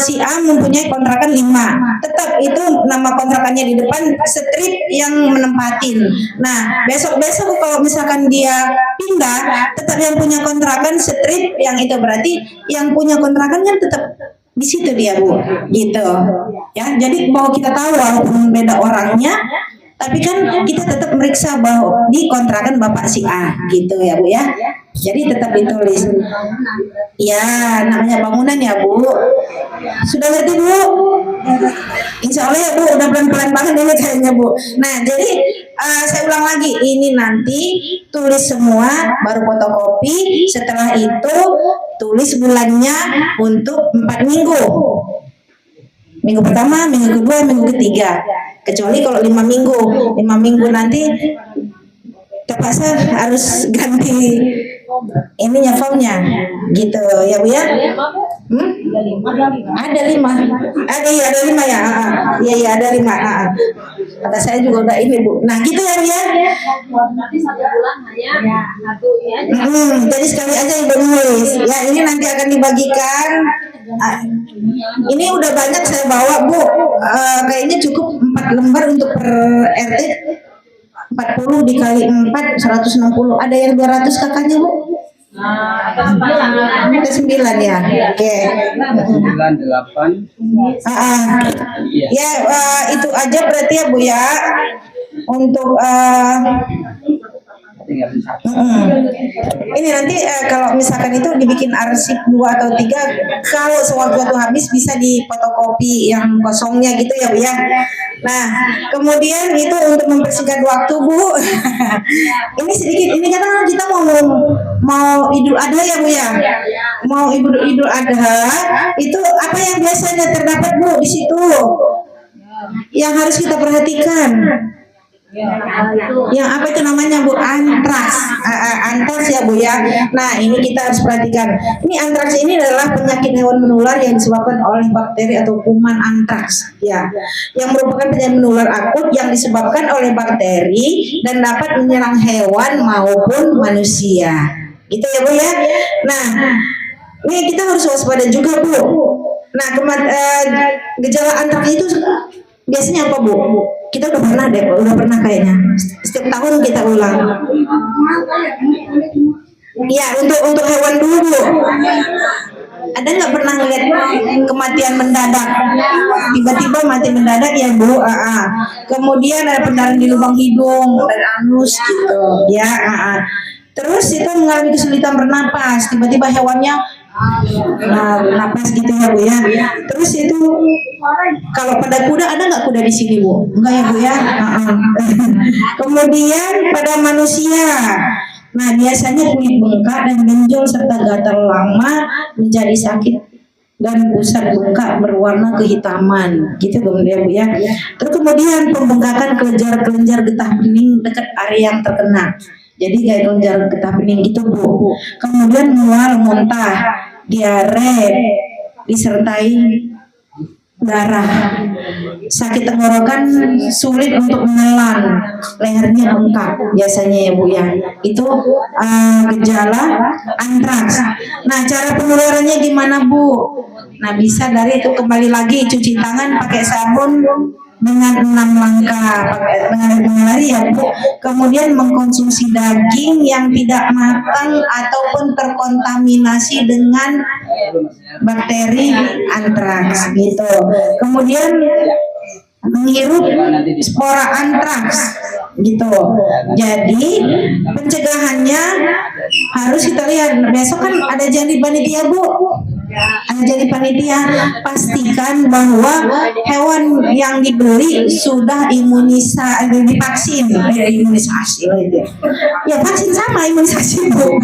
si A mempunyai kontrakan 5, tetap itu nama kontrakannya di depan, strip yang menempatin. Nah, besok kalau misalkan dia pindah, tetap yang punya kontrakan strip yang itu, berarti yang punya kontrakan kan tetap di situ dia Bu, gitu. Ya, jadi bahwa kita tahu walaupun beda orangnya, tapi kan kita tetap meriksa bahwa di kontrakan Bapak si A, gitu ya Bu ya. Jadi tetap ditulis. Ya, namanya bangunan ya Bu. Sudah ngerti Bu? Insya Allah ya Bu, udah pelan-pelan banget ini kayaknya Bu. Nah, jadi saya ulang lagi, ini nanti tulis semua, baru fotokopi. Setelah itu tulis bulannya untuk 4 minggu. Minggu pertama, minggu kedua, minggu ketiga. Kecuali kalau 5 minggu. 5 minggu nanti terpaksa harus ganti ininya formnya gitu ya Bu ya. Ada 5 ya. Iya ada 5. Kata saya juga udah ini Bu. Nah gitu ya Bu ya. Nanti 1 bulan hanya satu ya. Jadi sekali aja Ibu nulis ya, ini nanti akan dibagikan. Ini udah banyak saya bawa Bu, kayaknya cukup 4 lembar untuk per RT. 40 dikali 4 160. Ada yang 200 kakaknya Bu? Ada 9 ya. Oke. 9, 8. Ya itu aja berarti ya Bu ya. Untuk Ini nanti kalau misalkan itu dibikin arsip 2 atau 3, kalau sewaktu-waktu habis bisa difotokopi yang kosongnya gitu ya Bu ya. Nah, kemudian itu untuk mempersingkat waktu Bu. Ini sedikit, ini kan kita mau Idul Adha ya Bu ya. Mau Idul Adha itu apa yang biasanya terdapat Bu di situ? Yang harus kita perhatikan. Yang apa itu namanya Bu? Antraks. Antraks ya Bu ya. Nah, ini kita harus perhatikan. Ini antraks ini adalah penyakit hewan menular yang disebabkan oleh bakteri atau kuman antraks ya. Yang merupakan penyakit menular akut yang disebabkan oleh bakteri dan dapat menyerang hewan maupun manusia. Gitu ya Bu ya. Nah, ini kita harus waspada juga Bu. Nah, gejala antraks itu biasanya apa Bu? Kita udah pernah kayaknya. Setiap tahun kita ulang. Ya, untuk hewan dulu Bu. Ada nggak pernah ngeliat kematian mendadak? Tiba-tiba mati mendadak ya Bu. Kemudian ada pendarahan di lubang hidung dan anus gitu. Ya. Terus itu mengalami kesulitan bernapas. Tiba-tiba hewannya napas gitu ya Bu ya. Terus itu kalau pada kuda, ada nggak kuda di sini Bu? Enggak ya Bu ya. Kemudian pada manusia, nah biasanya kulit bengkak dan benjol serta gatal lama menjadi sakit dan pusat bengkak berwarna kehitaman gitu kemudian Bu ya. Terus kemudian pembengkakan kelenjar getah bening dekat area yang terkena. Jadi kayak kelenjar getah bening gitu Bu. Kemudian mual, muntah, diare, disertai darah, sakit tenggorokan, sulit untuk menelan, lehernya bengkak biasanya ya Bu ya. Itu gejala antraks. Nah, cara penularannya gimana Bu? Nah, bisa dari itu kembali lagi cuci tangan pakai sabun dengan 6 langkah dengan lari ya Bu. Kemudian mengkonsumsi daging yang tidak matang ataupun terkontaminasi dengan bakteri antraks gitu. Kemudian menghirup spora antraks gitu. Jadi pencegahannya harus kita lihat. Besok kan ada janji panitia Bu. Jadi panitia pastikan bahwa hewan yang dibeli sudah divaksin, imunisasi ya vaksin sama imunisasi Bu.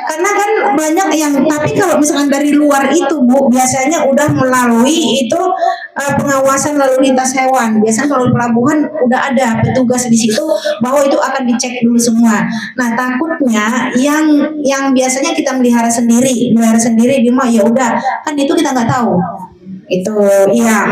Karena kan banyak yang, tapi kalau misalkan dari luar itu Bu, biasanya udah melalui itu pengawasan lalu lintas hewan. Biasanya kalau di pelabuhan udah ada petugas di situ bahwa itu akan dicek dulu semua. Nah, takutnya yang biasanya kita melihara sendiri di rumah ya udah, kan itu kita nggak tahu. Itu iya.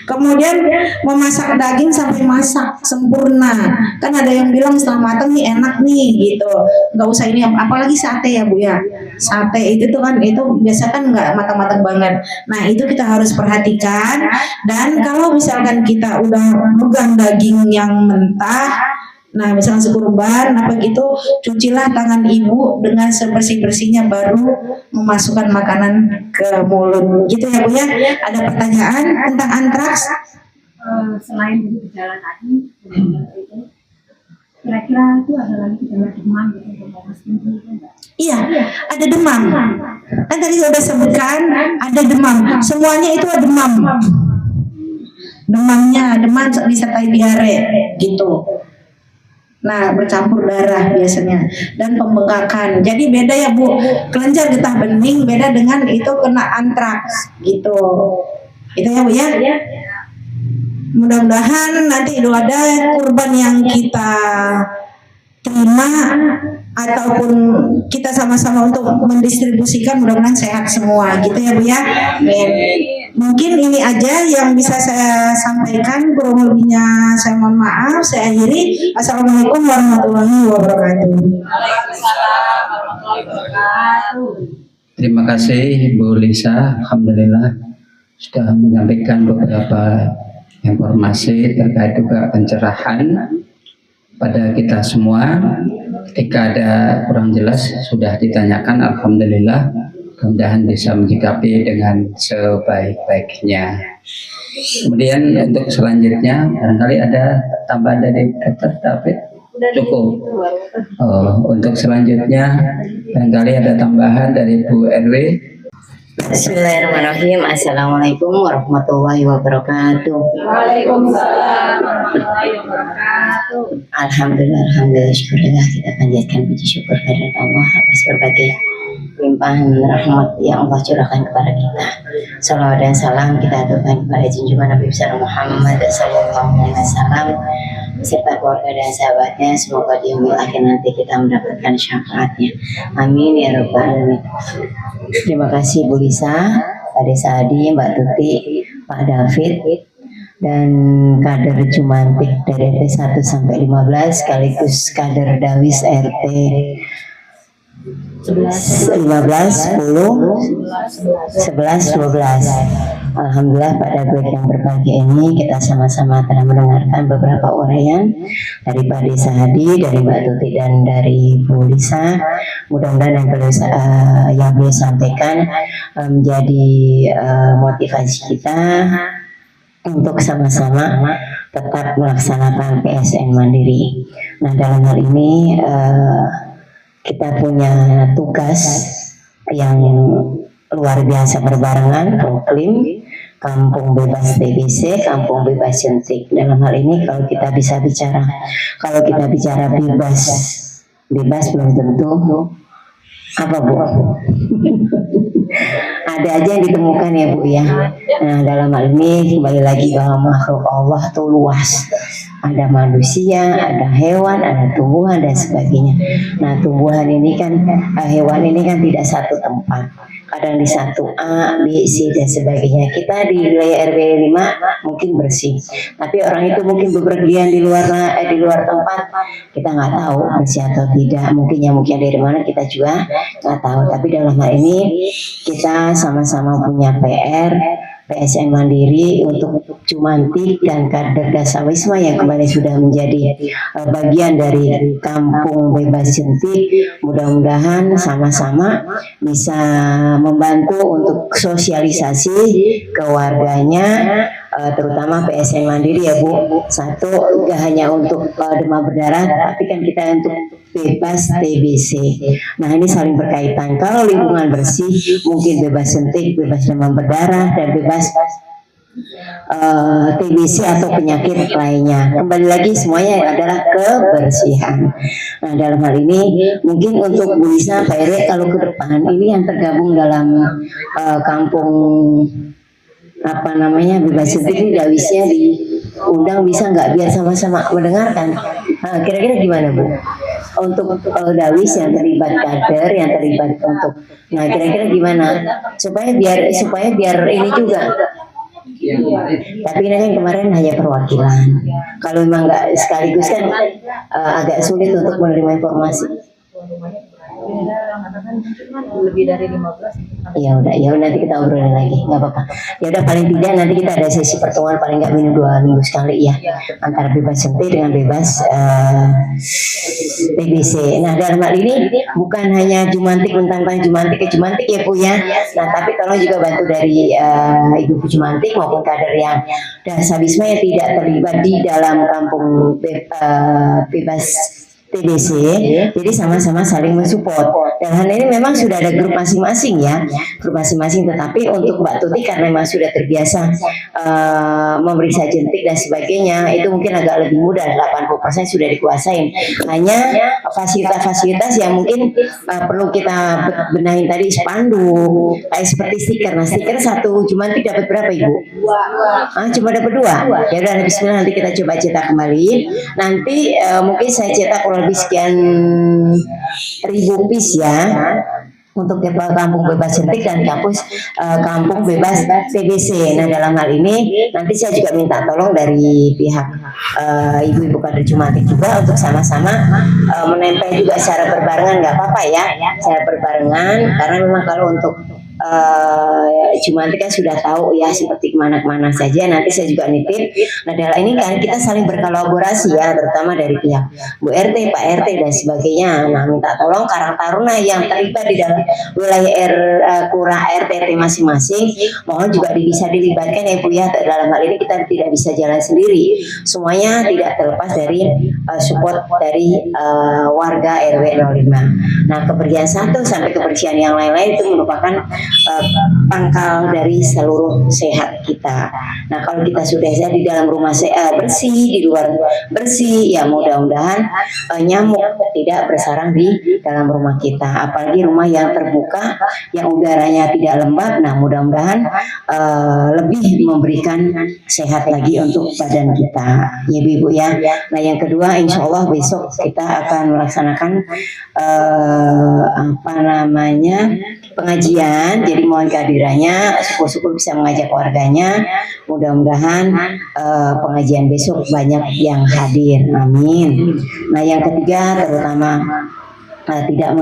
Kemudian memasak daging sampai masak sempurna. Kan ada yang bilang setelah matang nih enak nih gitu, nggak usah ini, apalagi sate ya Bu ya. Sate itu tuh kan itu biasa kan nggak matang-matang banget. Nah, itu kita harus perhatikan. Dan kalau misalkan kita udah megang daging yang mentah, nah misalnya sekurban apa gitu, cucilah tangan ibu dengan sebersih-bersihnya baru memasukkan makanan ke mulut gitu ya Bu ya. Ada pertanyaan tentang antraks? Selain dari gejala tadi, itu kira-kira itu ada lagi gejala demam gitu untuk Mas Tinggi enggak? Iya, ada demam. Kan tadi sudah sebutkan ada demam. Semuanya itu ada demam. Demam disertai diare gitu. Nah, bercampur darah biasanya dan pembengkakan. Jadi beda ya Bu, kelenjar getah bening beda dengan itu kena antraks gitu. Itu ya Bu ya. Mudah-mudahan nanti Idul Adha kurban yang kita terima ataupun kita sama-sama untuk mendistribusikan mudah-mudahan sehat semua gitu ya Bu ya. Mungkin ini aja yang bisa saya sampaikan, kurang lebihnya saya mohon maaf, saya akhiri. Assalamualaikum warahmatullahi wabarakatuh. Terima kasih Bu Lisa, alhamdulillah sudah menyampaikan beberapa informasi terkait juga pencerahan pada kita semua. Ketika ada kurang jelas sudah ditanyakan, alhamdulillah mudah-mudahan bisa menyikapi dengan sebaik-baiknya. Kemudian untuk selanjutnya barangkali ada tambahan dari Dr. David. Cukup. Untuk selanjutnya barangkali ada tambahan dari Bu RW. Bismillahirrahmanirrahim. Assalamualaikum warahmatullahi wabarakatuh. Waalaikumsalam warahmatullahi wabarakatuh. Alhamdulillah, syukurillah, kita panjatkan puji syukur kepada Allah atas berbagai limpahan rahmat yang Allah curahkan kepada kita. Salawat dan salam kita aturkan kepada junjungan Nabi besar Muhammad sallallahu alaihi wasallam beserta keluarga dan sahabatnya. Semoga di yaumil akhir nanti kita mendapatkan syafaatnya. Amin ya rabbal alamin. Terima kasih Bu Lisa, Pak Desa Adi, Mbak Tuti, Pak David, dan kader Jumantik dari RT 1 sampai 15 sekaligus kader Dawis RT 15, 10, 11, 12. Alhamdulillah pada break yang berbahagia ini kita sama-sama telah mendengarkan beberapa uraian dari Pak Desa Hadi, dari Mbak Tuti, dan dari Bu Lisa. Mudah-mudahan yang beliau sampaikan menjadi motivasi kita untuk sama-sama tetap melaksanakan PSN Mandiri. Nah, dalam hal ini kita punya tugas yang luar biasa berbarengan, proklim Kampung Bebas TBC, Kampung Bebas Jentik. Dalam hal ini kalau kita bicara bebas belum tentu apa Bu? Ada aja yang ditemukan ya Bu ya. Nah, dalam hal ini kembali lagi bahwa makhluk Allah itu luas. Ada manusia, ada hewan, ada tumbuhan dan sebagainya. Nah, tumbuhan ini kan, hewan ini kan tidak satu tempat. Kadang di satu A, B, C dan sebagainya. Kita di wilayah RW 5 mungkin bersih, tapi orang itu mungkin bepergian di luar tempat, kita nggak tahu bersih atau tidak. Mungkin dari mana kita juga nggak tahu. Tapi dalam hal ini kita sama-sama punya PR PSN Mandiri untuk Jumantik dan kader Dasawisma yang kembali sudah menjadi bagian dari Kampung Bebas Jentik. Mudah-mudahan sama-sama bisa membantu untuk sosialisasi ke warganya, terutama PSN Mandiri ya Bu. Satu, gak hanya untuk demam berdarah, tapi kan kita untuk bebas TBC. Nah, ini saling berkaitan. Kalau lingkungan bersih, mungkin bebas jentik, bebas demam berdarah, dan bebas TBC atau penyakit lainnya. Kembali lagi semuanya adalah kebersihan. Nah, dalam hal ini mungkin untuk Bu Lisa, Pak RW, kalau ke depan ini yang tergabung dalam kampung bebas jentik ini Dawisnya diundang, bisa nggak biar sama-sama mendengarkan? Nah, kira-kira gimana Bu? Untuk Dawis yang terlibat kader, yang terlibat untuk, nah kira-kira gimana supaya biar ini juga. Tapi ini kan kemarin hanya perwakilan. Kalau memang nggak sekaligus kan agak sulit untuk menerima informasi. Lebih dari 15. Ya udah nanti kita obrolin lagi, nggak apa-apa. Ya udah, paling tidak nanti kita ada sesi pertemuan paling nggak minimum 2 minggu sekali ya, antara bebas jentik dengan bebas TBC. Nah, dalam hal ini bukan hanya Jumantik, tentang Jumantik ke Jumantik ya Bu ya. Nah, tapi tolong juga bantu dari Ibu Jumantik maupun kader yang Dasawisma yang tidak terlibat di dalam kampung bebas TBC, jadi sama-sama saling mensupport. Dan hal ini memang sudah ada grup masing-masing ya, grup masing-masing. Tetapi untuk Mbak Tuti karena memang sudah terbiasa memeriksa jentik dan sebagainya, itu mungkin agak lebih mudah, 80% sudah dikuasain. Hanya fasilitas-fasilitas yang mungkin perlu kita benahin tadi, spanduk, kayak seperti stiker. Nah, stiker satu Jumantik dapat berapa Ibu? Cuma dapat 2. Ya udah, bismillah, nanti kita coba cetak kembali. Nanti mungkin saya cetak kurang lebih sekian 1000 piece ya, untuk kampung bebas jentik dan kampung bebas TBC. Nah, dalam hal ini nanti saya juga minta tolong dari pihak ibu-ibu kader Jumantik juga untuk sama-sama menempel juga secara berbarengan, nggak apa-apa ya, secara berbarengan, karena memang kalau untuk Jumantik kan sudah tahu ya seperti kemana-kemana saja. Nanti saya juga nitip. Nah dalam ini kan kita saling berkolaborasi ya, terutama dari pihak Bu RT, Pak RT dan sebagainya. Nah minta tolong Karang Taruna yang terlibat di dalam wilayah kurang RT masing-masing, mohon juga bisa dilibatkan ya Bu ya. Dalam hal ini kita tidak bisa jalan sendiri. Semuanya tidak terlepas dari support dari warga RW 05. Nah kebersihan satu sampai kebersihan yang lain-lain itu merupakan pangkal dari seluruh sehat kita. Nah kalau kita sudah sehat di dalam rumah bersih, di luar bersih, ya mudah-mudahan nyamuk tidak bersarang di dalam rumah kita. Apalagi rumah yang terbuka, yang udaranya tidak lembab. Nah mudah-mudahan lebih memberikan sehat lagi untuk badan kita, ya Ibu ya. Nah yang kedua, insya Allah besok kita akan melaksanakan pengajian. Jadi mohon kehadirannya, syukur-syukur bisa mengajak warganya. Mudah-mudahan pengajian besok banyak yang hadir, amin. Nah yang ketiga, terutama tidak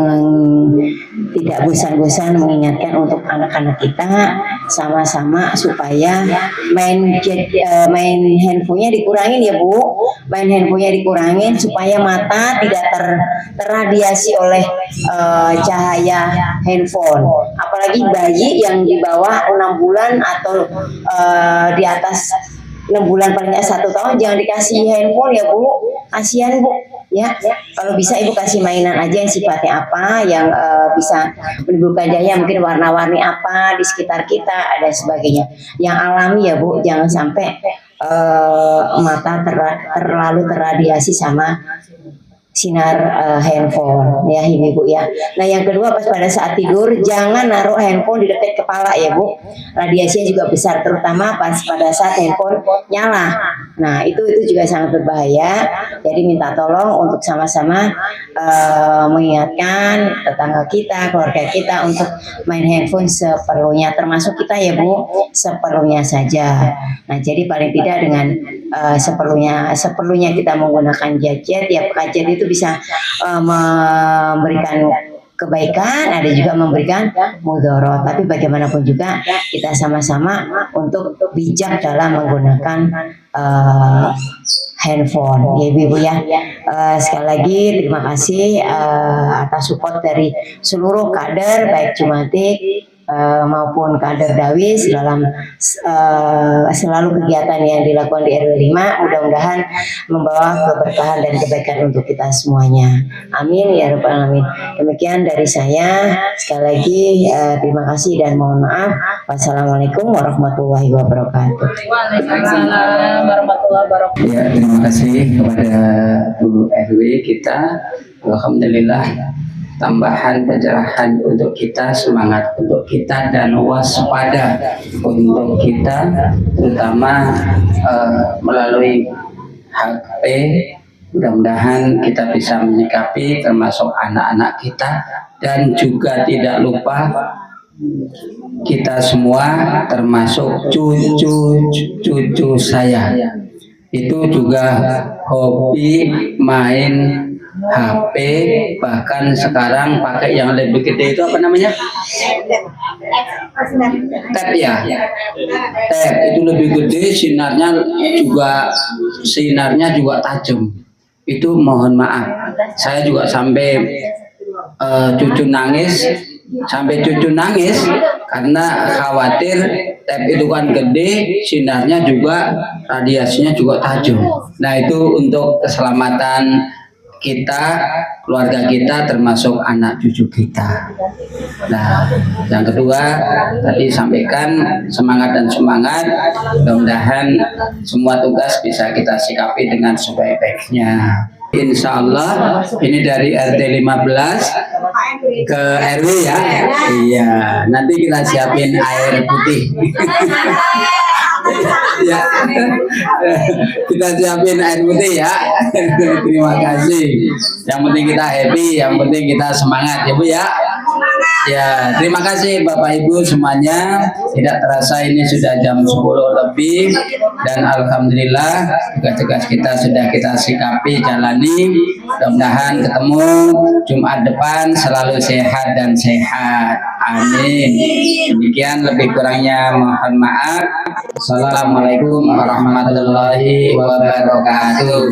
bosan-bosan mengingatkan untuk anak-anak kita sama-sama supaya main handphonenya dikurangin ya Bu, main handphonenya dikurangin supaya mata tidak terradiasi oleh cahaya handphone. Apalagi bayi yang di bawah 6 bulan atau di atas 6 bulan paling 1 tahun jangan dikasih handphone ya Bu, kasihan Bu. Ya, kalau bisa Ibu kasih mainan aja yang sifatnya apa, yang bisa menimbulkan cahaya, mungkin warna-warni apa di sekitar kita dan sebagainya. Yang alami ya Bu, jangan sampai mata terlalu terradiasi sama sinar handphone ya Ibu ya. Nah yang kedua, pas pada saat tidur jangan naruh handphone di dekat kepala ya Bu. Radiasinya juga besar, terutama pas pada saat handphone nyala. Nah itu juga sangat berbahaya. Jadi minta tolong untuk sama-sama mengingatkan tetangga kita, keluarga kita untuk main handphone seperlunya, termasuk kita ya Bu, seperlunya saja. Nah jadi paling tidak dengan seperlunya kita menggunakan gadget ya. Gadget itu bisa memberikan kebaikan, ada juga memberikan mudarat. Tapi bagaimanapun juga kita sama-sama untuk bijak dalam menggunakan handphone ya Ibu ya. Sekali lagi terima kasih atas support dari seluruh kader baik Jumantik maupun kader Dawis dalam selalu kegiatan yang dilakukan di RW 5. Mudah-mudahan membawa keberkahan dan kebaikan untuk kita semuanya, amin ya rabbal alamin. Demikian dari saya, sekali lagi terima kasih dan mohon maaf. Wassalamualaikum warahmatullahi wabarakatuh. Waalaikumsalam warahmatullahi wabarakatuh. Ya, terima kasih kepada Bu RW kita. Alhamdulillah, tambahan pencerahan untuk kita, semangat untuk kita dan waspada untuk kita, terutama melalui HP. Mudah-mudahan kita bisa menyikapi, termasuk anak-anak kita, dan juga tidak lupa kita semua, termasuk cucu saya itu juga hobi main HP, bahkan sekarang pakai yang lebih gede itu apa namanya? Tab ya. Tab itu lebih gede, sinarnya juga tajam. Itu mohon maaf. Saya juga sampai cucu nangis karena khawatir tab itu kan gede, sinarnya juga, radiasinya juga tajam. Nah itu untuk keselamatan kita, keluarga kita, termasuk anak cucu kita. Nah, yang kedua tadi sampaikan semangat dan semangat. Mudah-mudahan semua tugas bisa kita sikapi dengan sebaik-baiknya. Insya Allah ini dari RT 15 ke RW ya. Iya, nanti kita siapin air putih. Ya, kita siapin air putih ya. Terima kasih. Yang penting kita happy, yang penting kita semangat ya Bu ya. Ya, terima kasih Bapak Ibu semuanya. Tidak terasa ini sudah jam 10 lebih, dan alhamdulillah tugas-tugas kita sudah kita sikapi, jalani. Mudah-mudahan ketemu Jumat depan selalu sehat dan sehat. Amin. Demikian, lebih kurangnya mohon maaf. Assalamualaikum warahmatullahi wabarakatuh.